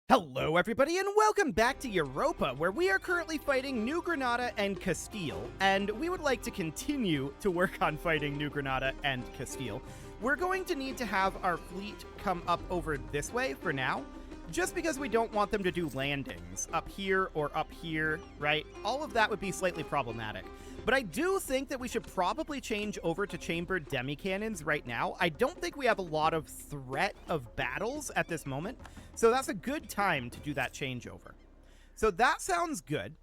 Hello everybody and welcome back to Europa, where we are currently fighting New Granada and Castile, and we would like to continue to work on fighting New Granada and Castile. We're going to need to have our fleet come up over this way for now, just because we don't want them to do landings up here or up here, right? All of that would be slightly problematic. But I do think that we should probably change over to chambered demi-cannons right now. I don't think we have a lot of threat of battles at this moment, so that's a good time to do that changeover. So that sounds good.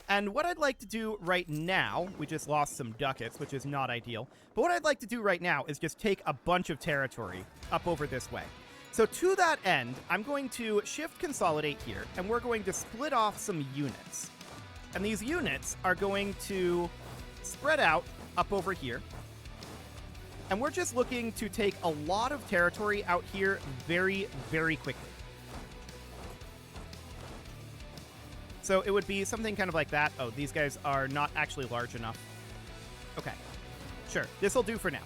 And what I'd like to do right now, we just lost some ducats, which is not ideal, but what I'd like to do right now is just take a bunch of territory up over this way. So to that end, I'm going to shift consolidate here, and we're going to split off some units. And these units are going to spread out up over here. And we're just looking to take a lot of territory out here very, very quickly. So it would be something kind of like that. Oh, these guys are not actually large enough. Okay, sure, this'll do for now.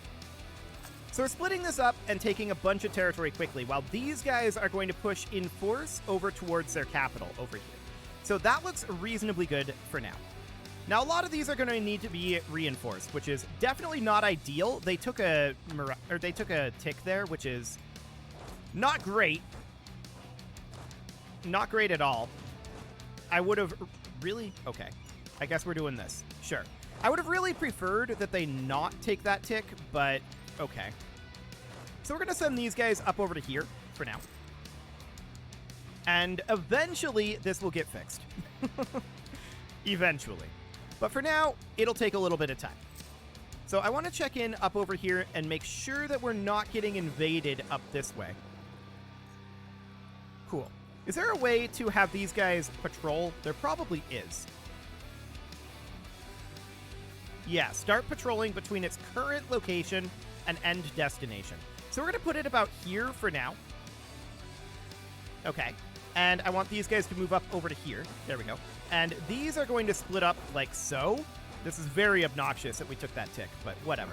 So we're splitting this up and taking a bunch of territory quickly, while these guys are going to push in force over towards their capital over here. So that looks reasonably good for now. Now, a lot of these are going to need to be reinforced, which is definitely not ideal. They took a tick there, which is not great. Not great at all. I would have really... Okay, I guess we're doing this. Sure. I would have really preferred that they not take that tick, but okay. So we're going to send these guys up over to here for now. And eventually, this will get fixed. Eventually. But for now, it'll take a little bit of time. So I want to check in up over here and make sure that we're not getting invaded up this way. Cool. Is there a way to have these guys patrol? There probably is. Yeah, start patrolling between its current location and end destination. So we're going to put it about here for now. Okay. And I want these guys to move up over to here. There we go. And these are going to split up like so. This is very obnoxious that we took that tick, but whatever.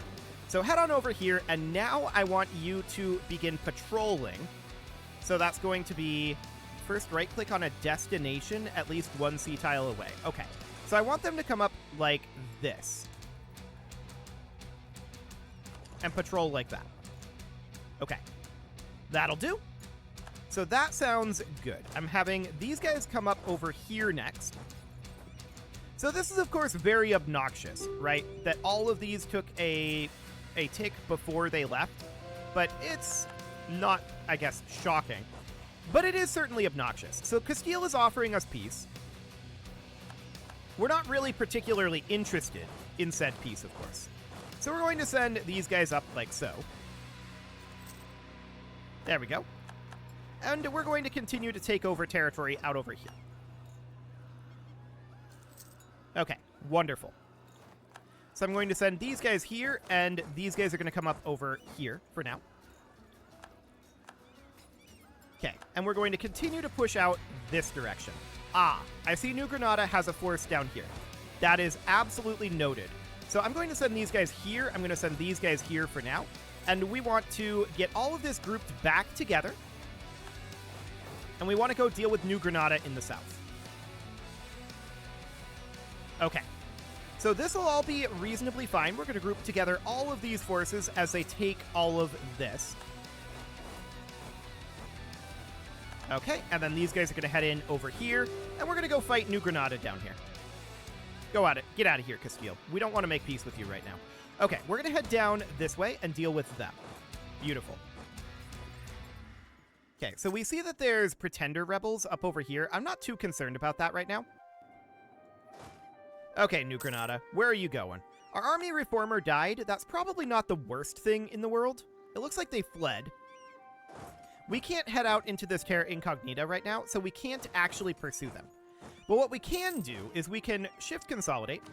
So head on over here, and now I want you to begin patrolling. So that's going to be first right-click on a destination at least one sea tile away. Okay. So I want them to come up like this. And patrol like that. Okay. That'll do. So that sounds good. I'm having these guys come up over here next. So this is, of course, very obnoxious, right? That all of these took a tick before they left. But it's not, I guess, shocking. But it is certainly obnoxious. So Castile is offering us peace. We're not really particularly interested in said peace, of course. So we're going to send these guys up like so. There we go. And we're going to continue to take over territory out over here. Okay, wonderful. So I'm going to send these guys here, and these guys are going to come up over here for now. Okay, and we're going to continue to push out this direction. Ah, I see New Granada has a force down here. That is absolutely noted. So I'm going to send these guys here. I'm going to send these guys here for now. And we want to get all of this grouped back together. And we want to go deal with New Granada in the south. Okay. So this will all be reasonably fine. We're going to group together all of these forces as they take all of this. Okay, and then these guys are going to head in over here, and we're going to go fight New Granada down here. Go at it. Get out of here, Castile. We don't want to make peace with you right now. Okay, we're going to head down this way and deal with them. Beautiful. Okay, so we see that there's pretender rebels up over here. I'm not too concerned about that right now. Okay, New Granada, where are you going? Our army reformer died. That's probably not the worst thing in the world. It looks like they fled. We can't head out into this terra incognita right now, so we can't actually pursue them. But what we can do is we can shift consolidate,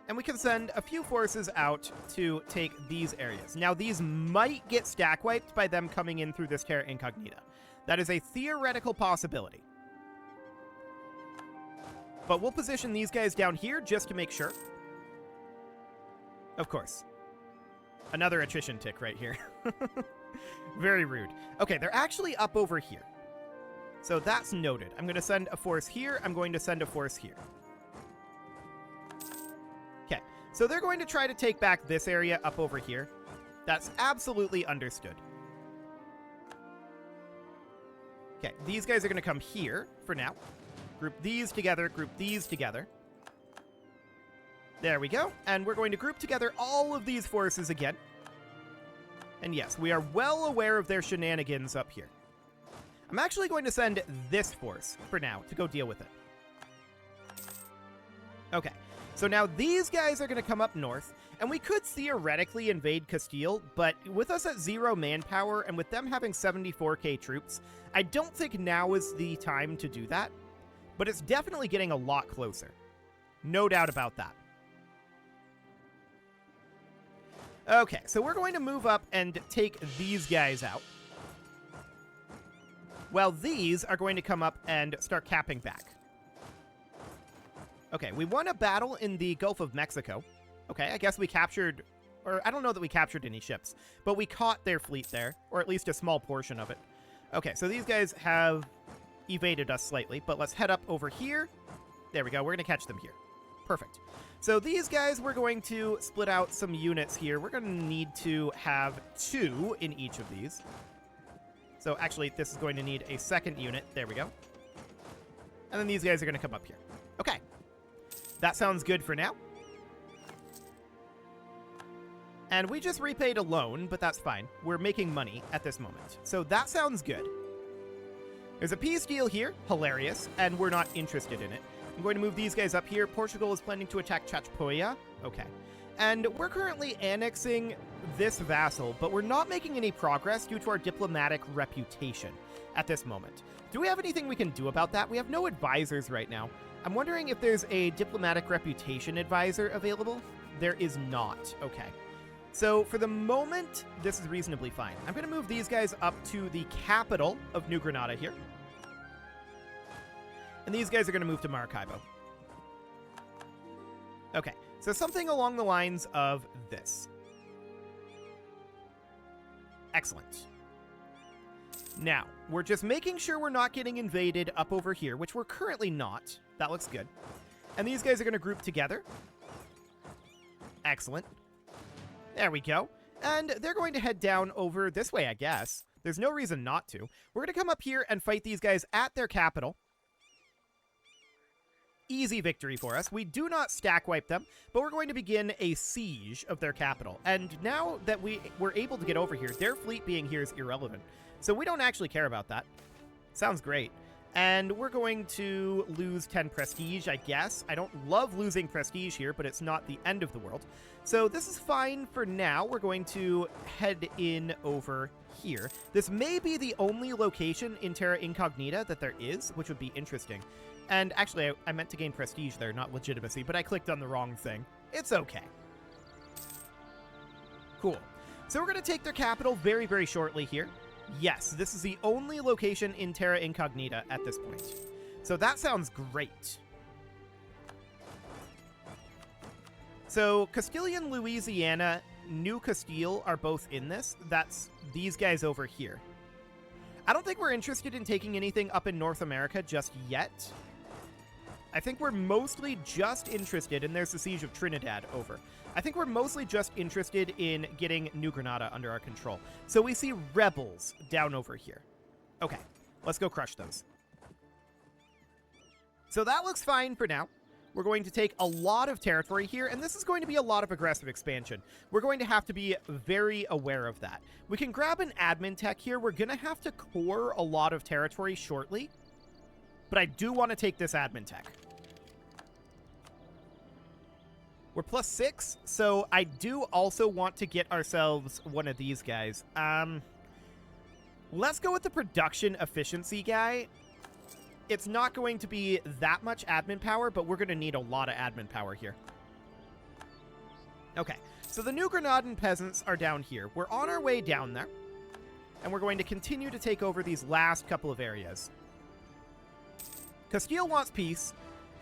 and we can send a few forces out to take these areas. Now, these might get stack wiped by them coming in through this terra incognita. That is a theoretical possibility. But we'll position these guys down here just to make sure. Of course. Another attrition tick right here. Very rude. Okay, they're actually up over here. So that's noted. I'm going to send a force here. I'm going to send a force here. Okay, so they're going to try to take back this area up over here. That's absolutely understood. Okay, these guys are going to come here for now. Group these together, group these together. There we go. And we're going to group together all of these forces again. And yes, we are well aware of their shenanigans up here. I'm actually going to send this force for now to go deal with it. Okay, so now these guys are going to come up north, and we could theoretically invade Castile, but with us at 0 manpower and with them having 74k troops, I don't think now is the time to do that, but it's definitely getting a lot closer. No doubt about that. Okay, so we're going to move up and take these guys out. Well, these are going to come up and start capping back. Okay, we won a battle in the Gulf of Mexico. Okay, I guess we captured, or I don't know that we captured any ships, but we caught their fleet there, or at least a small portion of it. Okay, so these guys have evaded us slightly, but let's head up over here. There we go, we're going to catch them here. Perfect. So these guys, we're going to split out some units here. We're going to need to have 2 in each of these. So actually, this is going to need a second unit. There we go. And then these guys are going to come up here. Okay. That sounds good for now. And we just repaid a loan, but that's fine. We're making money at this moment. So that sounds good. There's a peace deal here. Hilarious. And we're not interested in it. I'm going to move these guys up here. Portugal is planning to attack Chachapoya. Okay. And we're currently annexing this vassal, but we're not making any progress due to our diplomatic reputation at this moment. Do we have anything we can do about that? We have no advisors right now. I'm wondering if there's a diplomatic reputation advisor available. There is not. Okay. So for the moment, this is reasonably fine. I'm going to move these guys up to the capital of New Granada here. And these guys are going to move to Maracaibo. Okay, so something along the lines of this. Excellent. Now, we're just making sure we're not getting invaded up over here, which we're currently not. That looks good. And these guys are going to group together. Excellent. There we go. And they're going to head down over this way, I guess. There's no reason not to. We're going to come up here and fight these guys at their capital. Easy victory for us. We do not stack wipe them, but we're going to begin a siege of their capital. And now that we were able to get over here, their fleet being here is irrelevant. So we don't actually care about that. Sounds great. And we're going to lose 10 prestige, I guess. I don't love losing prestige here, but it's not the end of the world. So this is fine for now. We're going to head in over here. This may be the only location in Terra Incognita that there is, which would be interesting. And actually, I meant to gain prestige there, not legitimacy, but I clicked on the wrong thing. It's okay. Cool. So we're going to take their capital very, very shortly here. Yes, this is the only location in Terra Incognita at this point. So that sounds great. So Castilian, Louisiana, New Castile are both in this. That's these guys over here. I don't think we're interested in taking anything up in North America just yet. I think we're mostly just interested, and there's the Siege of Trinidad over. I think we're mostly just interested in getting New Granada under our control. So we see rebels down over here. Okay, let's go crush those. So that looks fine for now. We're going to take a lot of territory here, and this is going to be a lot of aggressive expansion. We're going to have to be very aware of that. We can grab an admin tech here. We're going to have to core a lot of territory shortly, but I do want to take this admin tech. We're +6, so I do also want to get ourselves one of these guys. Let's go with the production efficiency guy. It's not going to be that much admin power, but we're going to need a lot of admin power here. Okay, so the New Granadan peasants are down here. We're on our way down there, and we're going to continue to take over these last couple of areas. Castile wants peace,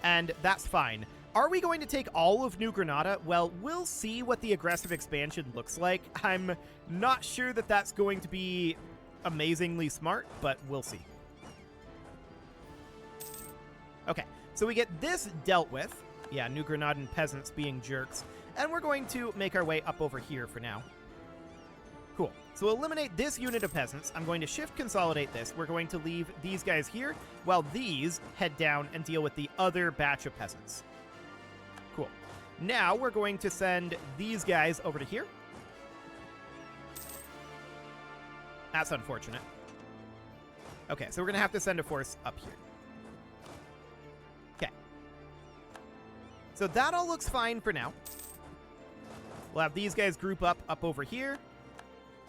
and that's fine. Are we going to take all of New Granada? Well, we'll see what the aggressive expansion looks like. I'm not sure that that's going to be amazingly smart, but we'll see. Okay, so we get this dealt with. Yeah, New Granadan peasants being jerks. And we're going to make our way up over here for now. Cool. So we'll eliminate this unit of peasants. I'm going to shift consolidate this. We're going to leave these guys here while these head down and deal with the other batch of peasants. Cool. Now we're going to send these guys over to here. That's unfortunate. Okay, so we're going to have to send a force up here. Okay. So that all looks fine for now. We'll have these guys group up over here.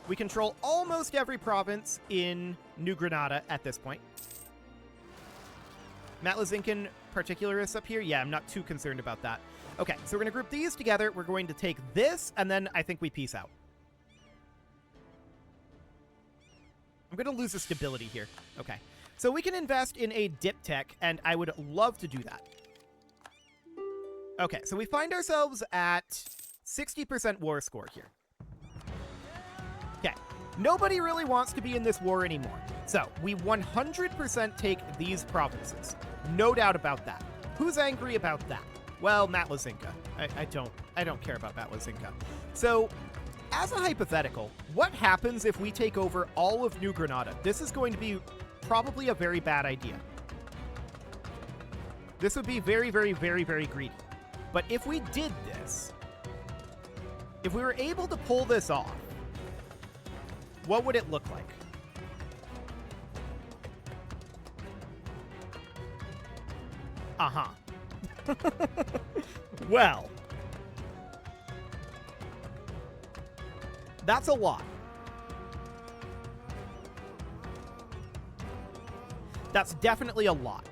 We control almost every province in New Granada at this point. Matlazincan particularists up here? Yeah, I'm not too concerned about that. Okay, so we're going to group these together. We're going to take this, and then I think we peace out. I'm going to lose the stability here. Okay, so we can invest in a diptech, and I would love to do that. Okay, so we find ourselves at 60% war score here. Okay, nobody really wants to be in this war anymore. So we 100% take these provinces. No doubt about that. Who's angry about that? Well, Matlazinca. I don't care about Matlazinca. So, as a hypothetical, what happens if we take over all of New Granada? This is going to be probably a very bad idea. This would be very, very, very, very greedy. But if we did this, if we were able to pull this off, what would it look like? Uh-huh. Well, that's a lot. That's definitely a lot.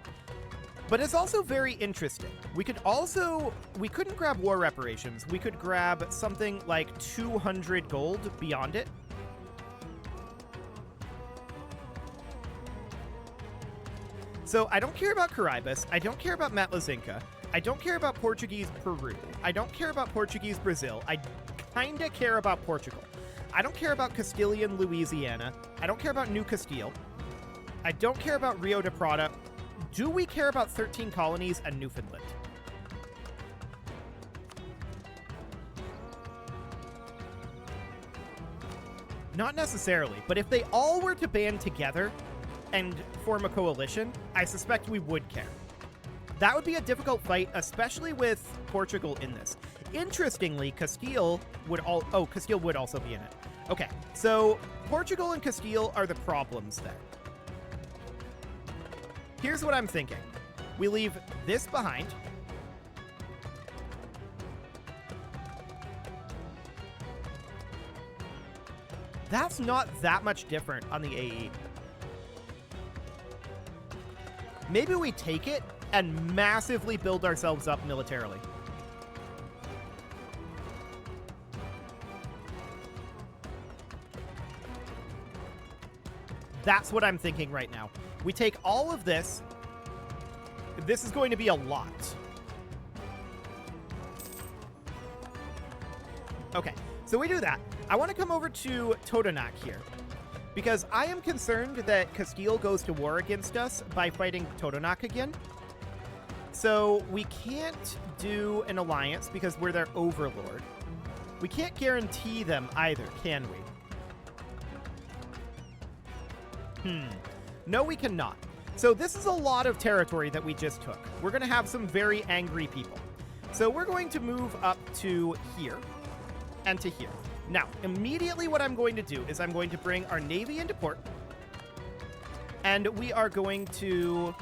But it's also very interesting. We couldn't grab war reparations. We could grab something like 200 gold beyond it. So I don't care about Caraibas. I don't care about Matlazinca. I don't care about Portuguese Peru. I don't care about Portuguese Brazil. I kinda care about Portugal. I don't care about Castilian Louisiana. I don't care about New Castile. I don't care about Rio de Prata. Do we care about 13 colonies and Newfoundland? Not necessarily, but if they all were to band together and form a coalition, I suspect we would care. That would be a difficult fight, especially with Portugal in this. Interestingly, Castile would Castile would also be in it. Okay, so Portugal and Castile are the problems there. Here's what I'm thinking. We leave this behind. That's not that much different on the AE. Maybe we take it and massively build ourselves up militarily. That's what I'm thinking right now. We take all of this. This is going to be a lot. Okay, so we do that. I want to come over to Totonac here, because I am concerned that Castile goes to war against us by fighting Totonac again. So we can't do an alliance because we're their overlord. We can't guarantee them either, can we? No, we cannot. So this is a lot of territory that we just took. We're going to have some very angry people. So we're going to move up to here and to here. Now, immediately what I'm going to do is I'm going to bring our navy into port, and we are going to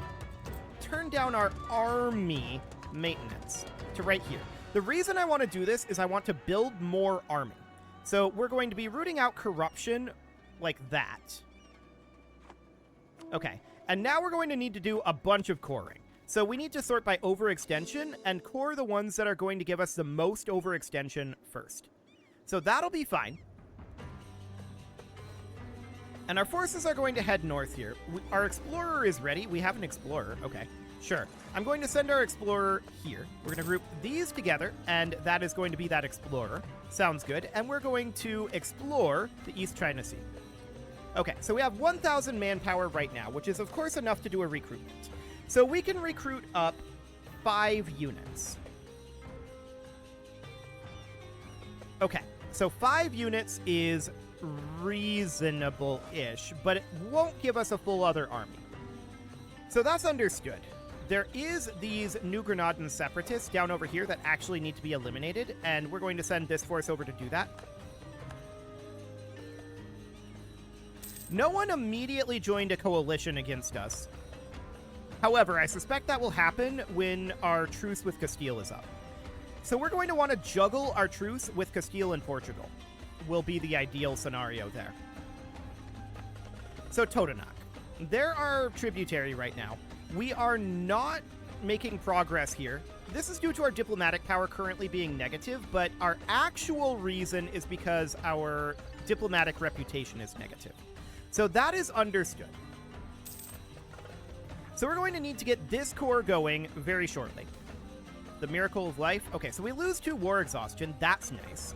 turn down our army maintenance to right here. The reason I want to do this is I want to build more army. So we're going to be rooting out corruption like that. Okay, and now we're going to need to do a bunch of coring. So we need to sort by overextension and core the ones that are going to give us the most overextension first. So that'll be fine. And our forces are going to head north here. Our explorer is ready. We have an explorer. Okay, sure. I'm going to send our explorer here. We're going to group these together, and that is going to be that explorer. Sounds good. And we're going to explore the East China Sea. Okay, so we have 1,000 manpower right now, which is, of course, enough to do a recruitment. So we can recruit up 5 units. Okay, so 5 units is reasonable-ish, but it won't give us a full other army. So that's understood. There is these New Granadan separatists down over here that actually need to be eliminated, and we're going to send this force over to do that. No one immediately joined a coalition against us. However, I suspect that will happen when our truce with Castile is up. So we're going to want to juggle our truce with Castile and Portugal. Will be the ideal scenario there. So Totonac. They're our tributary right now. We are not making progress here. This is due to our diplomatic power currently being negative, but our actual reason is because our diplomatic reputation is negative. So that is understood. So we're going to need to get this core going very shortly. The Miracle of Life. Okay, so we lose 2 war exhaustion. That's nice.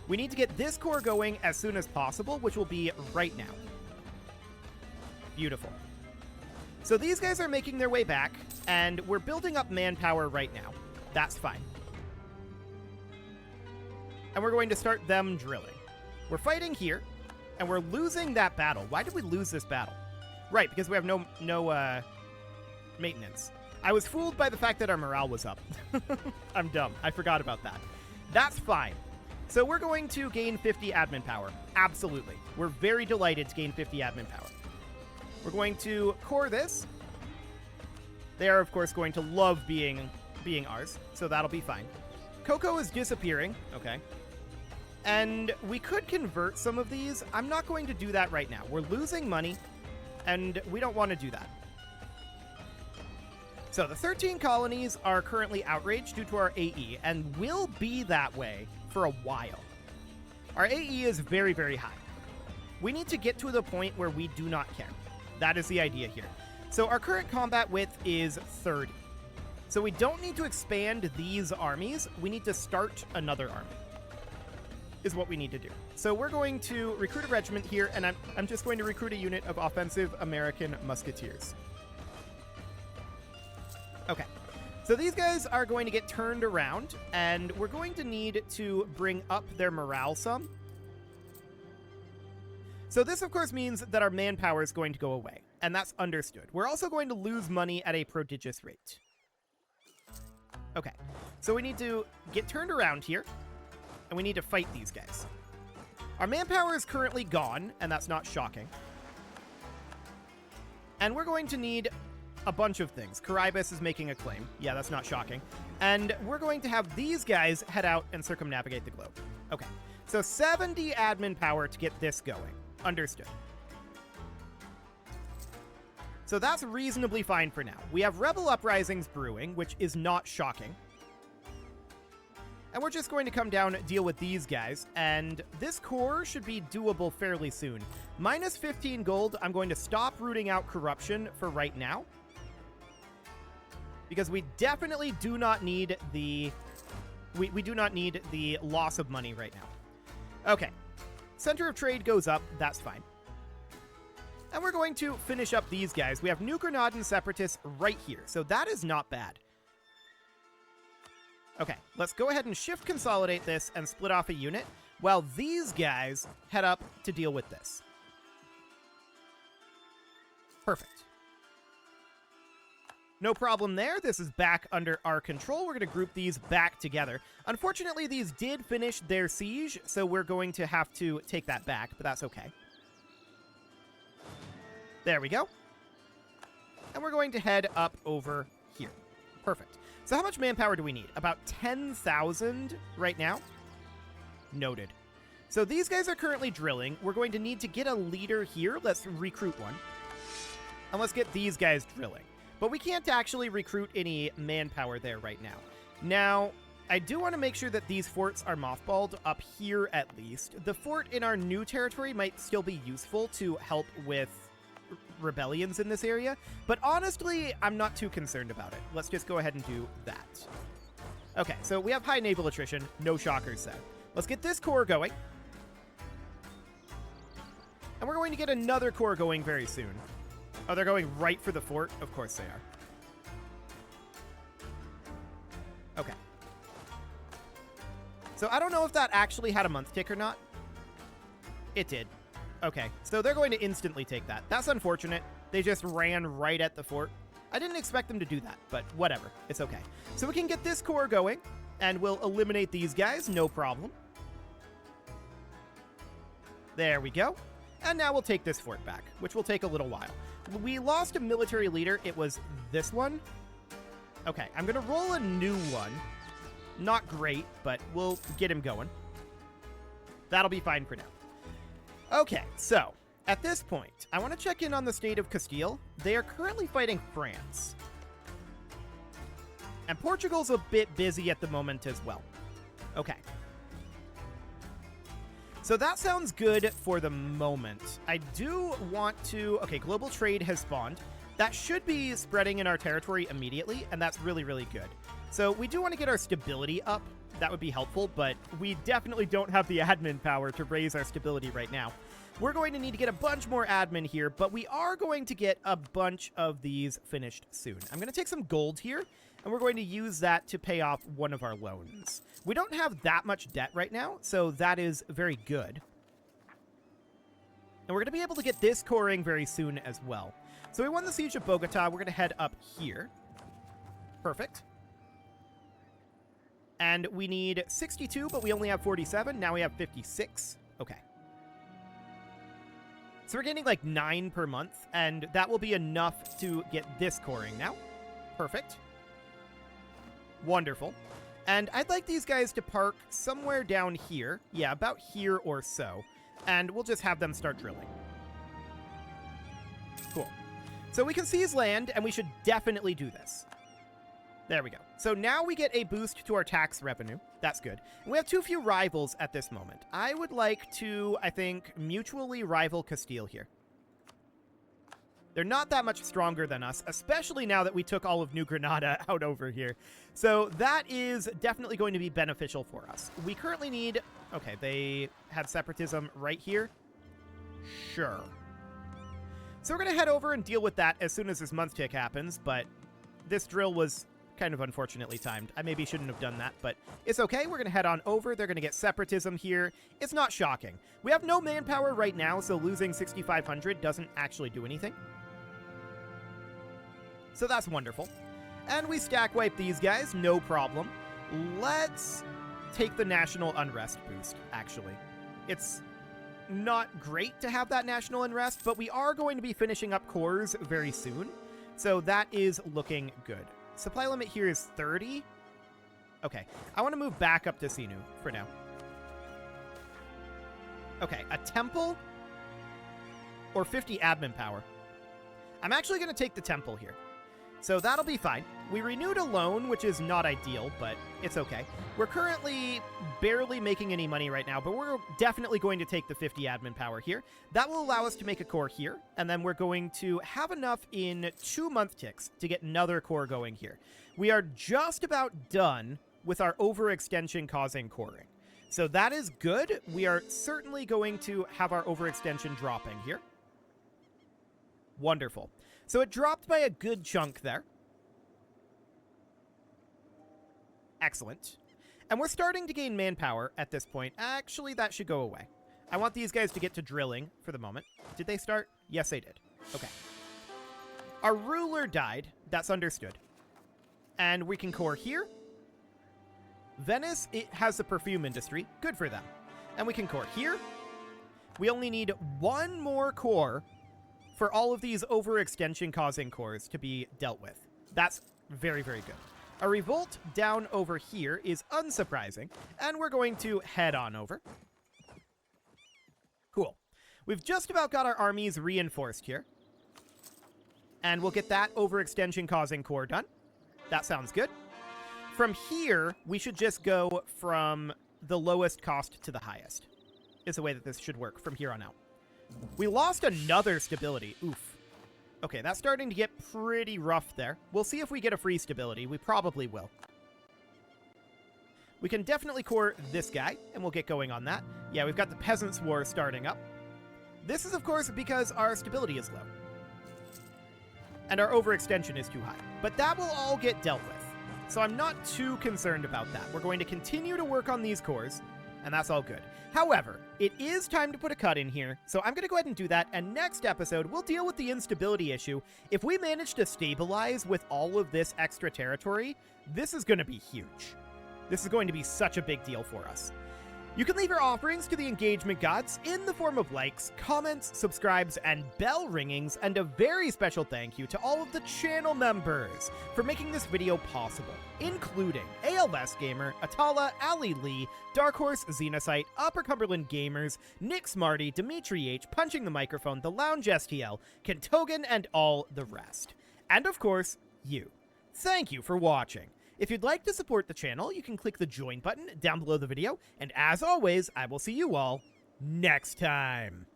We need to get this core going as soon as possible, which will be right now. Beautiful. So these guys are making their way back, and we're building up manpower right now. That's fine. And we're going to start them drilling. We're fighting here, and we're losing that battle. Why did we lose this battle? Right, because we have no maintenance. I was fooled by the fact that our morale was up. I'm dumb. I forgot about that. That's fine. So we're going to gain 50 admin power. Absolutely. We're very delighted to gain 50 admin power. We're going to core this. They are, of course, going to love being ours, so that'll be fine. Cocoa is disappearing. Okay. And we could convert some of these. I'm not going to do that right now. We're losing money, and we don't want to do that. So the 13 colonies are currently outraged due to our AE, and will be that way for a while. Our AE is very, very high. We need to get to the point where we do not care. That is the idea here. So our current combat width is 30. So we don't need to expand these armies. We need to start another army, is what we need to do. So we're going to recruit a regiment here, and I'm just going to recruit a unit of offensive American musketeers. Okay. So these guys are going to get turned around, and we're going to need to bring up their morale some. So this, of course, means that our manpower is going to go away, and that's understood. We're also going to lose money at a prodigious rate. Okay, so we need to get turned around here, and we need to fight these guys. Our manpower is currently gone, and that's not shocking. And we're going to need a bunch of things. Caribus is making a claim. Yeah, that's not shocking. And we're going to have these guys head out and circumnavigate the globe. Okay, so 70 admin power to get this going. Understood. So that's reasonably fine for now. We have rebel uprisings brewing, which is not shocking. And we're just going to come down, deal with these guys, and this core should be doable fairly soon. Minus 15 gold, I'm going to stop rooting out corruption for right now, because we definitely do not need the... We do not need the loss of money right now. Okay. Center of trade goes up. That's fine. And we're going to finish up these guys. We have New Granadan separatists right here, so that is not bad. Okay, let's go ahead and shift consolidate this and split off a unit while these guys head up to deal with this. Perfect. No problem there. This is back under our control. We're going to group these back together. Unfortunately, these did finish their siege, so we're going to have to take that back, but that's okay. There we go. And we're going to head up over here. Perfect. So how much manpower do we need? About 10,000 right now. Noted. So these guys are currently drilling. We're going to need to get a leader here. Let's recruit one. And let's get these guys drilling. But we can't actually recruit any manpower there right now. Now, I do want to make sure that these forts are mothballed up here at least. The fort in our new territory might still be useful to help with rebellions in this area, but honestly, I'm not too concerned about it. Let's just go ahead and do that. Okay, so we have high naval attrition. No shockers there. Let's get this core going. And we're going to get another core going very soon. Oh, they're going right for the fort? Of course they are. Okay. So I don't know if that actually had a month tick or not. It did. Okay, so they're going to instantly take that. That's unfortunate. They just ran right at the fort. I didn't expect them to do that, but whatever. It's okay. So we can get this core going, and we'll eliminate these guys, no problem. There we go. And now we'll take this fort back, which will take a little while. We lost a military leader. It was this one. Okay, I'm going to roll a new one. Not great, but we'll get him going. That'll be fine for now. Okay, so at this point, I want to check in on the state of Castile. They are currently fighting France. And Portugal's a bit busy at the moment as well. Okay. So that sounds good for the moment. I do want to... Okay, global trade has spawned. That should be spreading in our territory immediately, and that's really, really good. So we do want to get our stability up. That would be helpful, but we definitely don't have the admin power to raise our stability right now. We're going to need to get a bunch more admin here, but we are going to get a bunch of these finished soon. I'm going to take some gold here, and we're going to use that to pay off one of our loans. We don't have that much debt right now, so that is very good. And we're going to be able to get this coring very soon as well. So we won the Siege of Bogota. We're going to head up here. Perfect. And we need 62, but we only have 47. Now we have 56. Okay. So we're getting like 9 per month, and that will be enough to get this coring now. Perfect. Wonderful. And I'd like these guys to park somewhere down here. Yeah, about here or so. And we'll just have them start drilling. Cool. So we can seize land, and we should definitely do this. There we go. So now we get a boost to our tax revenue. That's good. And we have too few rivals at this moment. I would like to, I think, mutually rival Castile here. They're not that much stronger than us, especially now that we took all of New Granada out over here. So that is definitely going to be beneficial for us. We currently need... Okay, they have separatism right here. Sure. So we're going to head over and deal with that as soon as this month tick happens, but this drill was kind of unfortunately timed. I maybe shouldn't have done that, but it's okay. We're going to head on over. They're going to get separatism here. It's not shocking. We have no manpower right now, so losing 6,500 doesn't actually do anything. So that's wonderful. And we stack wipe these guys, no problem. Let's take the national unrest boost, actually. It's not great to have that national unrest, but we are going to be finishing up cores very soon, so that is looking good. Supply limit here is 30. Okay, I want to move back up to Sinu for now. Okay, a temple or 50 admin power. I'm actually going to take the temple here. So that'll be fine. We renewed a loan, which is not ideal, but it's okay. We're currently barely making any money right now, but we're definitely going to take the 50 admin power here. That will allow us to make a core here, and then we're going to have enough in 2 month ticks to get another core going here. We are just about done with our overextension causing coring. So that is good. We are certainly going to have our overextension dropping here. Wonderful. So it dropped by a good chunk there. Excellent. And we're starting to gain manpower at this point. Actually, that should go away. I want these guys to get to drilling for the moment. Did they start? Yes, they did. Okay. Our ruler died. That's understood. And we can core here. Venice, it has the perfume industry. Good for them. And we can core here. We only need 1 more core for all of these overextension causing cores to be dealt with. That's very, very good. A revolt down over here is unsurprising, and we're going to head on over. Cool. We've just about got our armies reinforced here. And we'll get that overextension causing core done. That sounds good. From here, we should just go from the lowest cost to the highest, is the way that this should work from here on out. We lost another stability. Oof. Okay, that's starting to get pretty rough there. We'll see if we get a free stability. We probably will. We can definitely core this guy, and we'll get going on that. Yeah, we've got the Peasants' War starting up. This is, of course, because our stability is low. and our overextension is too high. But that will all get dealt with. So I'm not too concerned about that. We're going to continue to work on these cores, and that's all good. However, it is time to put a cut in here, so I'm going to go ahead and do that, and next episode, we'll deal with the instability issue. If we manage to stabilize with all of this extra territory, this is going to be huge. This is going to be such a big deal for us. You can leave your offerings to the engagement gods in the form of likes, comments, subscribes, and bell ringings, and a very special thank you to all of the channel members for making this video possible, including ALS Gamer, Atala, Ali Lee, Dark Horse, Xenocyte, Upper Cumberland Gamers, Nick Smarty, Dimitri H, Punching the Microphone, The Lounge STL, Kentogan, and all the rest. And of course, you. Thank you for watching. If you'd like to support the channel, you can click the join button down below the video, and as always, I will see you all next time.